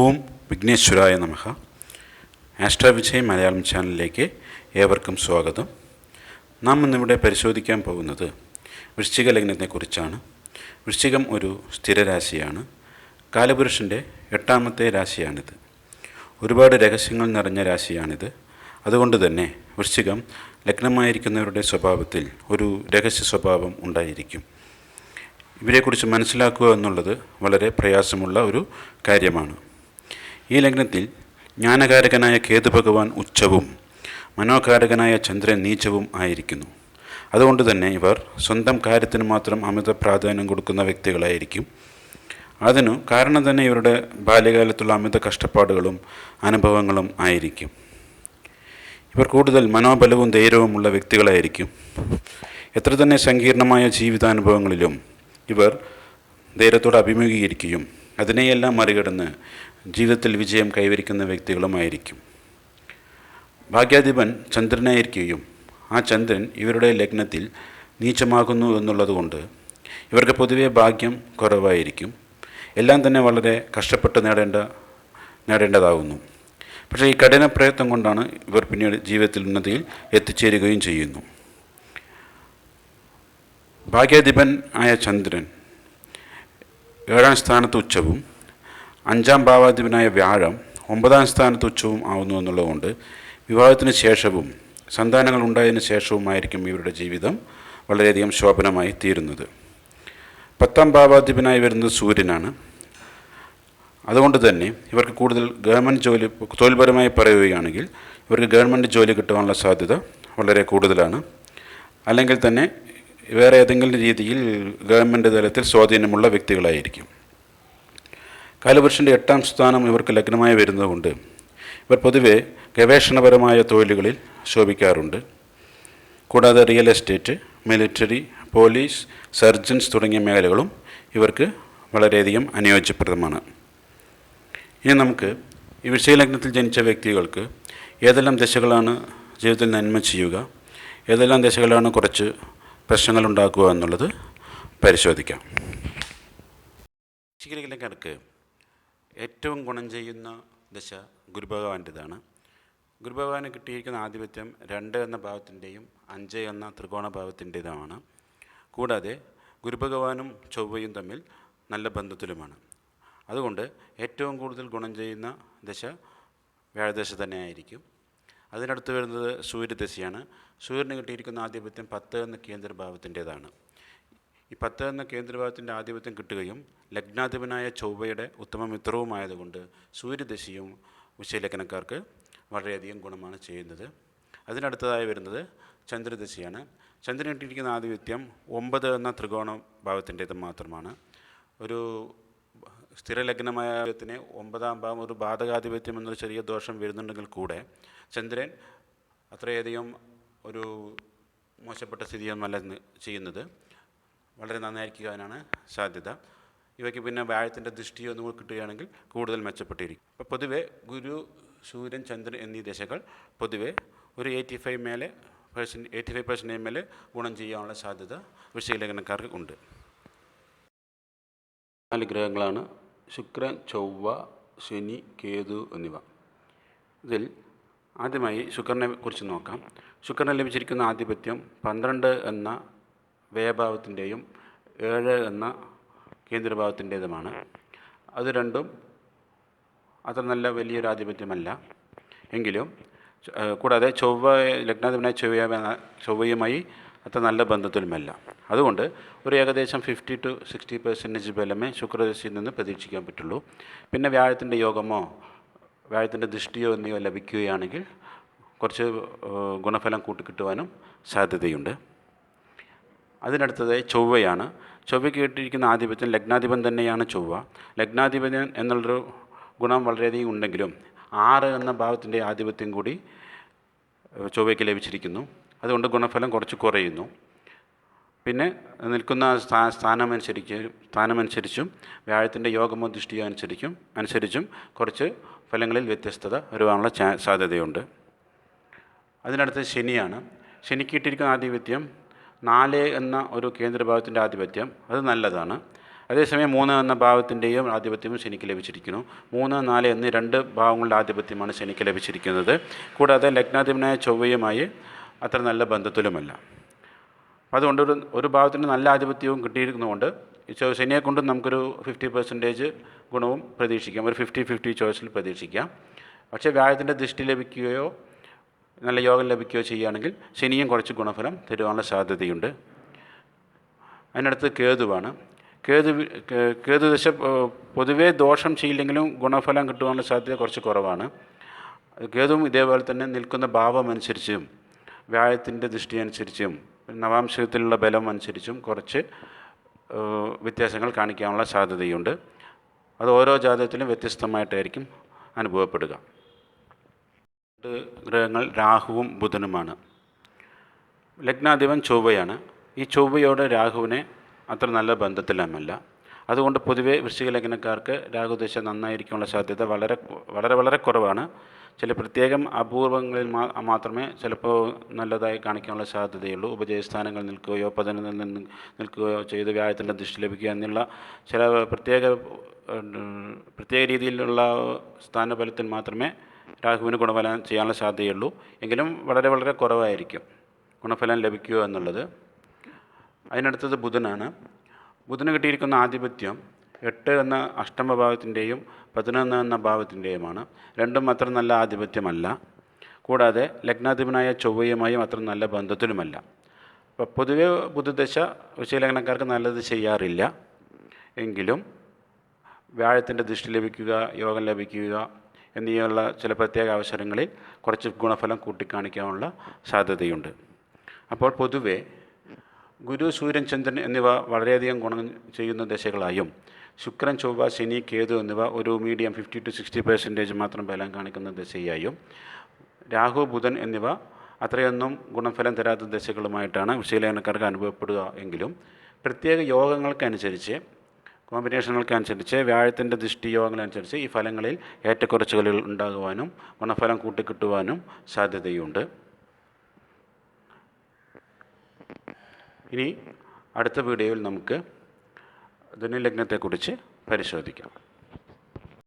ഓം വിഘ്നേശ്വരായ നമഃ. ആസ്ട്രോ വിജയ് മലയാളം ചാനലിലേക്ക് ഏവർക്കും സ്വാഗതം. നാം ഇന്നിവിടെ പരിശോധിക്കാൻ പോകുന്നത് വൃശ്ചിക ലഗ്നത്തെക്കുറിച്ചാണ്. വൃശ്ചികം ഒരു സ്ഥിരരാശിയാണ്. കാലപുരുഷൻ്റെ 8ാമത്തെ രാശിയാണിത്. ഒരുപാട് രഹസ്യങ്ങൾ നിറഞ്ഞ രാശിയാണിത്. അതുകൊണ്ട് തന്നെ വൃശ്ചികം ലഗ്നമായിരിക്കുന്നവരുടെ സ്വഭാവത്തിൽ ഒരു രഹസ്യ സ്വഭാവം ഉണ്ടായിരിക്കും. ഇവരെക്കുറിച്ച് മനസ്സിലാക്കുക എന്നുള്ളത് വളരെ പ്രയാസമുള്ള ഒരു കാര്യമാണ്. ഈ ലഗ്നത്തിൽ ജ്ഞാനകാരകനായ കേതു ഭഗവാൻ ഉച്ചവും മനോകാരകനായ ചന്ദ്രൻ നീചവും ആയിരിക്കുന്നു. അതുകൊണ്ട് തന്നെ ഇവർ സ്വന്തം കാര്യത്തിന് മാത്രം അമിത പ്രാധാന്യം കൊടുക്കുന്ന വ്യക്തികളായിരിക്കും. അതിനു കാരണം തന്നെ ഇവരുടെ ബാല്യകാലത്തുള്ള അമിത കഷ്ടപ്പാടുകളും അനുഭവങ്ങളും ആയിരിക്കും. ഇവർ കൂടുതൽ മനോബലവും ധൈര്യവുമുള്ള വ്യക്തികളായിരിക്കും. എത്ര തന്നെ സങ്കീർണമായ ജീവിതാനുഭവങ്ങളിലും ഇവർ ധൈര്യത്തോടെ അഭിമുഖീകരിക്കുകയും അതിനെയെല്ലാം മറികടന്ന് ജീവിതത്തിൽ വിജയം കൈവരിക്കുന്ന വ്യക്തികളുമായിരിക്കും. ഭാഗ്യാധിപൻ ചന്ദ്രനായിരിക്കുകയും ആ ചന്ദ്രൻ ഇവരുടെ ലഗ്നത്തിൽ നീചമാകുന്നു എന്നുള്ളതുകൊണ്ട് ഇവർക്ക് പൊതുവെ ഭാഗ്യം കുറവായിരിക്കും. എല്ലാം തന്നെ വളരെ കഷ്ടപ്പെട്ട് നേടേണ്ടതാകുന്നു. പക്ഷേ ഈ കഠിന പ്രയത്നം കൊണ്ടാണ് ഇവർ പിന്നീട് ജീവിതത്തിൽ ഉന്നതിയിൽ എത്തിച്ചേരുകയും ചെയ്യുന്നു. ഭാഗ്യാധിപൻ ആയ ചന്ദ്രൻ 7ാം സ്ഥാനത്ത് ഉച്ചവും 5ാം ഭാവാധിപനായ വ്യാഴം 9ാം സ്ഥാനത്ത് ഉച്ചവും ആവുന്നു എന്നുള്ളതുകൊണ്ട് വിവാഹത്തിന് ശേഷവും സന്താനങ്ങൾ ഉണ്ടായതിനു ശേഷവുമായിരിക്കും ഇവരുടെ ജീവിതം വളരെയധികം ശോഭനമായി തീരുന്നത്. 10ാം ഭാവാധിപനായി വരുന്നത് സൂര്യനാണ്. അതുകൊണ്ട് തന്നെ ഇവർക്ക് കൂടുതൽ ഗവൺമെൻറ് ജോലി, തൊഴിൽപരമായി പറയുകയാണെങ്കിൽ ഇവർക്ക് ഗവൺമെൻറ് ജോലി കിട്ടുവാനുള്ള സാധ്യത വളരെ കൂടുതലാണ്. അല്ലെങ്കിൽ തന്നെ വേറെ ഏതെങ്കിലും രീതിയിൽ ഗവൺമെൻറ് തലത്തിൽ സ്വാധീനമുള്ള വ്യക്തികളായിരിക്കും. കാലപുരുഷൻ്റെ 8ാം സ്ഥാനം ഇവർക്ക് ലഗ്നമായി വരുന്നതുകൊണ്ട് ഇവർ പൊതുവെ ഗവേഷണപരമായ തൊഴിലുകളിൽ ശോഭിക്കാറുണ്ട്. കൂടാതെ real estate, military, police, surgeons തുടങ്ങിയ മേഖലകളും ഇവർക്ക് വളരെയധികം അനുയോജ്യപ്രദമാണ്. ഇനി നമുക്ക് ഈ വൃശ്ചിക ലഗ്നത്തിൽ ജനിച്ച വ്യക്തികൾക്ക് ഏതെല്ലാം ദശകളാണ് ജീവിതത്തിൽ നന്മ ചെയ്യുക, ഏതെല്ലാം ദശകളാണ് കുറച്ച് പ്രശ്നങ്ങളുണ്ടാക്കുക എന്നുള്ളത് പരിശോധിക്കാം. വൃശ്ചിക ലഗ്നക്കാർക്ക് ഏറ്റവും ഗുണം ചെയ്യുന്ന ദശ ഗുരുഭഗവാൻ്റെതാണ്. ഗുരുഭഗവാന് കിട്ടിയിരിക്കുന്ന ആധിപത്യം 2 എന്ന ഭാവത്തിൻ്റെയും 5 എന്ന ത്രികോണ ഭാവത്തിൻ്റേതുമാണ്. കൂടാതെ ഗുരുഭഗവാനും ചൊവ്വയും തമ്മിൽ നല്ല ബന്ധത്തിലുമാണ്. അതുകൊണ്ട് ഏറ്റവും കൂടുതൽ ഗുണം ചെയ്യുന്ന ദശ വ്യാഴദശ തന്നെയായിരിക്കും. അതിനടുത്ത് വരുന്നത് സൂര്യദശയാണ്. സൂര്യന് കിട്ടിയിരിക്കുന്ന ആധിപത്യം 10 എന്ന കേന്ദ്രഭാവത്തിൻ്റേതാണ്. ഈ 10 എന്ന കേന്ദ്രഭാവത്തിൻ്റെ ആധിപത്യം കിട്ടുകയും ലഗ്നാധിപനായ ചൊവ്വയുടെ ഉത്തമ മിത്രവുമായതുകൊണ്ട് സൂര്യദശയും വൃശ്ചികലഗ്നക്കാർക്ക് വളരെയധികം ഗുണമാണ് ചെയ്യുന്നത്. അതിനടുത്തതായി വരുന്നത് ചന്ദ്രദശയാണ്. ചന്ദ്രൻ കിട്ടിയിരിക്കുന്ന ആധിപത്യം 9 എന്ന ത്രികോണ ഭാവത്തിൻ്റേത് മാത്രമാണ്. ഒരു സ്ഥിരലഗ്നമായ ത്തിന് 9ാം ഭാവം ഒരു ബാധകാധിപത്യം എന്നൊരു ചെറിയ ദോഷം വരുന്നുണ്ടെങ്കിൽ കൂടെ ചന്ദ്രൻ അത്രയധികം ഒരു മോശപ്പെട്ട സ്ഥിതിയൊന്നുമല്ല ചെയ്യുന്നത്. വളരെ നന്നായിരിക്കാനാണ് സാധ്യത. ഇവയ്ക്ക് പിന്നെ വ്യാഴത്തിൻ്റെ ദൃഷ്ടിയോ ഒന്നും കിട്ടുകയാണെങ്കിൽ കൂടുതൽ മെച്ചപ്പെട്ടിരിക്കും. അപ്പോൾ പൊതുവെ ഗുരു, സൂര്യൻ, ചന്ദ്രൻ എന്നീ ദശകൾ പൊതുവെ ഒരു 85% മേലെ ഗുണം ചെയ്യാനുള്ള സാധ്യത വൃശ്ചിക ലഗ്നക്കാർക്ക് ഉണ്ട്. 4 ഗ്രഹങ്ങളാണ് ശുക്രൻ, ചൊവ്വ, ശനി, കേതു എന്നിവ. ഇതിൽ ആദ്യമായി ശുക്രനെ കുറിച്ച് നോക്കാം. ശുക്രന് ലഭിച്ചിരിക്കുന്ന ആധിപത്യം 12 എന്ന വ്യയഭാവത്തിൻ്റെയും 7 എന്ന കേന്ദ്രഭാവത്തിൻ്റേതുമാണ്. അത് രണ്ടും അത്ര നല്ല വലിയൊരു ആധിപത്യമല്ല എങ്കിലും, കൂടാതെ ലഗ്നാധിപനായ ചൊവ്വയുമായി അത്ര നല്ല ബന്ധത്തിലുമല്ല. അതുകൊണ്ട് ഒരു ഏകദേശം 50 to 60% ബലമേ ശുക്രദശയിൽ നിന്ന് പ്രതീക്ഷിക്കാൻ പറ്റുള്ളൂ. പിന്നെ വ്യാഴത്തിൻ്റെ യോഗമോ വ്യാഴത്തിൻ്റെ ദൃഷ്ടിയോ എന്നിവ ലഭിക്കുകയാണെങ്കിൽ കുറച്ച് ഗുണഫലം കൂട്ടിക്കിട്ടുവാനും സാധ്യതയുണ്ട്. അതിനടുത്തതായി ചൊവ്വയാണ്. ചൊവ്വയ്ക്ക് കിട്ടിയിരിക്കുന്ന ആധിപത്യം ലഗ്നാധിപൻ തന്നെയാണ് ചൊവ്വ. ലഗ്നാധിപൻ എന്നുള്ളൊരു ഗുണം വളരെയധികം ഉണ്ടെങ്കിലും 6 എന്ന ഭാവത്തിൻ്റെ ആധിപത്യം കൂടി ചൊവ്വയ്ക്ക് ലഭിച്ചിരിക്കുന്നു. അതുകൊണ്ട് ഗുണഫലം കുറച്ച് കുറയുന്നു. പിന്നെ നിൽക്കുന്ന സ്ഥാനമനുസരിച്ചും വ്യാഴത്തിൻ്റെ യോഗമോ ദൃഷ്ടിയോ അനുസരിച്ചും കുറച്ച് ഫലങ്ങളിൽ വ്യത്യസ്തത വരുവാനുള്ള സാധ്യതയുണ്ട്. അതിനടുത്ത് ശനിയാണ്. ശനിക്ക് കിട്ടിയിരിക്കുന്ന ആധിപത്യം 4 എന്ന ഒരു കേന്ദ്രഭാവത്തിൻ്റെ ആധിപത്യം അത് നല്ലതാണ്. അതേസമയം 3 എന്ന ഭാവത്തിൻ്റെയും ആധിപത്യവും ശനിക്ക് ലഭിച്ചിരിക്കുന്നു. 3, 4 എന്നീ 2 ഭാവങ്ങളുടെ ആധിപത്യമാണ് ശനിക്ക് ലഭിച്ചിരിക്കുന്നത്. കൂടാതെ ലഗ്നാധിപനായ ചൊവ്വയുമായി അത്ര നല്ല ബന്ധത്തിലുമല്ല. അതുകൊണ്ട് ഒരു ഭാവത്തിന് നല്ല ആധിപത്യവും കിട്ടിയിരിക്കുന്നതുകൊണ്ട് ശനിയെ കൊണ്ട് നമുക്കൊരു 50% ഗുണവും പ്രതീക്ഷിക്കാം, ഒരു 50-50 ചോയ്സിൽ പ്രതീക്ഷിക്കാം. പക്ഷേ വ്യാഴത്തിൻ്റെ ദൃഷ്ടി ലഭിക്കുകയോ നല്ല യോഗം ലഭിക്കുകയോ ചെയ്യുകയാണെങ്കിൽ ശനിയും കുറച്ച് ഗുണഫലം തരുവാനുള്ള സാധ്യതയുണ്ട്. അതിനടുത്ത് കേതുവാണ്. കേതു ദശ പൊതുവേ ദോഷം ചെയ്യില്ലെങ്കിലും ഗുണഫലം കിട്ടുവാനുള്ള സാധ്യത കുറച്ച് കുറവാണ്. കേതുവും ഇതേപോലെ തന്നെ നിൽക്കുന്ന ഭാവം അനുസരിച്ചും വ്യാഴത്തിൻ്റെ ദൃഷ്ടി അനുസരിച്ചും നവാംശത്തിലുള്ള ബലം അനുസരിച്ചും കുറച്ച് വ്യത്യാസങ്ങൾ കാണിക്കാനുള്ള സാധ്യതയുണ്ട്. അത് ഓരോ ജാതകത്തിലും വ്യത്യസ്തമായിട്ടായിരിക്കും അനുഭവപ്പെടുക. ഗ്രഹങ്ങൾ രാഹുവും ബുധനുമാണ്. ലഗ്നാധിപൻ ചൊവ്വയാണ്. ഈ ചൊവ്വയോട് രാഹുവിനെ അത്ര നല്ല ബന്ധത്തിലുമല്ല. അതുകൊണ്ട് പൊതുവെ വൃശ്ചിക ലഗ്നക്കാർക്ക് രാഹുദശ നന്നായിരിക്കാനുള്ള സാധ്യത വളരെ കുറവാണ്. ചില പ്രത്യേകം അപൂർവങ്ങളിൽ മാത്രമേ ചിലപ്പോൾ നല്ലതായി കാണിക്കാനുള്ള സാധ്യതയുള്ളൂ. ഉപജയസ്ഥാനങ്ങൾ നിൽക്കുകയോ പതനത്തിൽ നിന്ന് നിൽക്കുകയോ ചെയ്ത് വ്യാഴത്തിൻ്റെ ദൃഷ്ടി ലഭിക്കുക എന്നുള്ള ചില പ്രത്യേക രീതിയിലുള്ള സ്ഥാനബലത്തിൽ മാത്രമേ രാഹുവിന് ഗുണഫലം ചെയ്യാനുള്ള സാധ്യതയുള്ളൂ. എങ്കിലും വളരെ കുറവായിരിക്കും ഗുണഫലം ലഭിക്കുക എന്നുള്ളത്. അതിനടുത്തത് ബുധനാണ്. ബുധന് കിട്ടിയിരിക്കുന്ന ആധിപത്യം 8 എന്ന അഷ്ടമഭാവത്തിൻ്റെയും 11 എന്ന ഭാവത്തിൻ്റെയുമാണ്. രണ്ടും അത്ര നല്ല ആധിപത്യമല്ല. കൂടാതെ ലഗ്നാധിപനായ ചൊവ്വയുമായും അത്ര നല്ല ബന്ധത്തിലുമല്ല. അപ്പോൾ പൊതുവെ ബുധദശ വൃശ്ചികലഗ്നക്കാർക്ക് നല്ലത് ചെയ്യാറില്ല. എങ്കിലും വ്യാഴത്തിൻ്റെ ദൃഷ്ടി ലഭിക്കുക, യോഗം ലഭിക്കുക എന്നിങ്ങനെയുള്ള ചില പ്രത്യേക അവസരങ്ങളിൽ കുറച്ച് ഗുണഫലം കൂട്ടിക്കാണിക്കാനുള്ള സാധ്യതയുണ്ട്. അപ്പോൾ പൊതുവെ ഗുരു, സൂര്യൻ, ചന്ദ്രൻ എന്നിവ വളരെയധികം ഗുണം ചെയ്യുന്ന ദശകളായും ശുക്രൻ, ചൊവ്വ, ശനി, കേതു എന്നിവ ഒരു മീഡിയം 50-60% മാത്രം ബലം കാണിക്കുന്ന ദശയായും രാഹു, ബുധൻ എന്നിവ അത്രയൊന്നും ഗുണഫലം തരാത്ത ദശകളുമായിട്ടാണ് വൃശ്ചികലഗ്നക്കാർക്ക് അനുഭവപ്പെടുക. എങ്കിലും പ്രത്യേക യോഗങ്ങൾക്കനുസരിച്ച്, കോമ്പിനേഷനുകൾക്കനുസരിച്ച്, വ്യാഴത്തിൻ്റെ ദൃഷ്ടി യോഗങ്ങളനുസരിച്ച് ഈ ഫലങ്ങളിൽ ഏറ്റക്കുറച്ചുകൾ ഉണ്ടാകുവാനും ഗുണഫലം കൂട്ടിക്കിട്ടുവാനും സാധ്യതയുണ്ട്. ഇനി അടുത്ത വീഡിയോയിൽ നമുക്ക് ധനുലഗ്നത്തെക്കുറിച്ച് പരിശോധിക്കാം.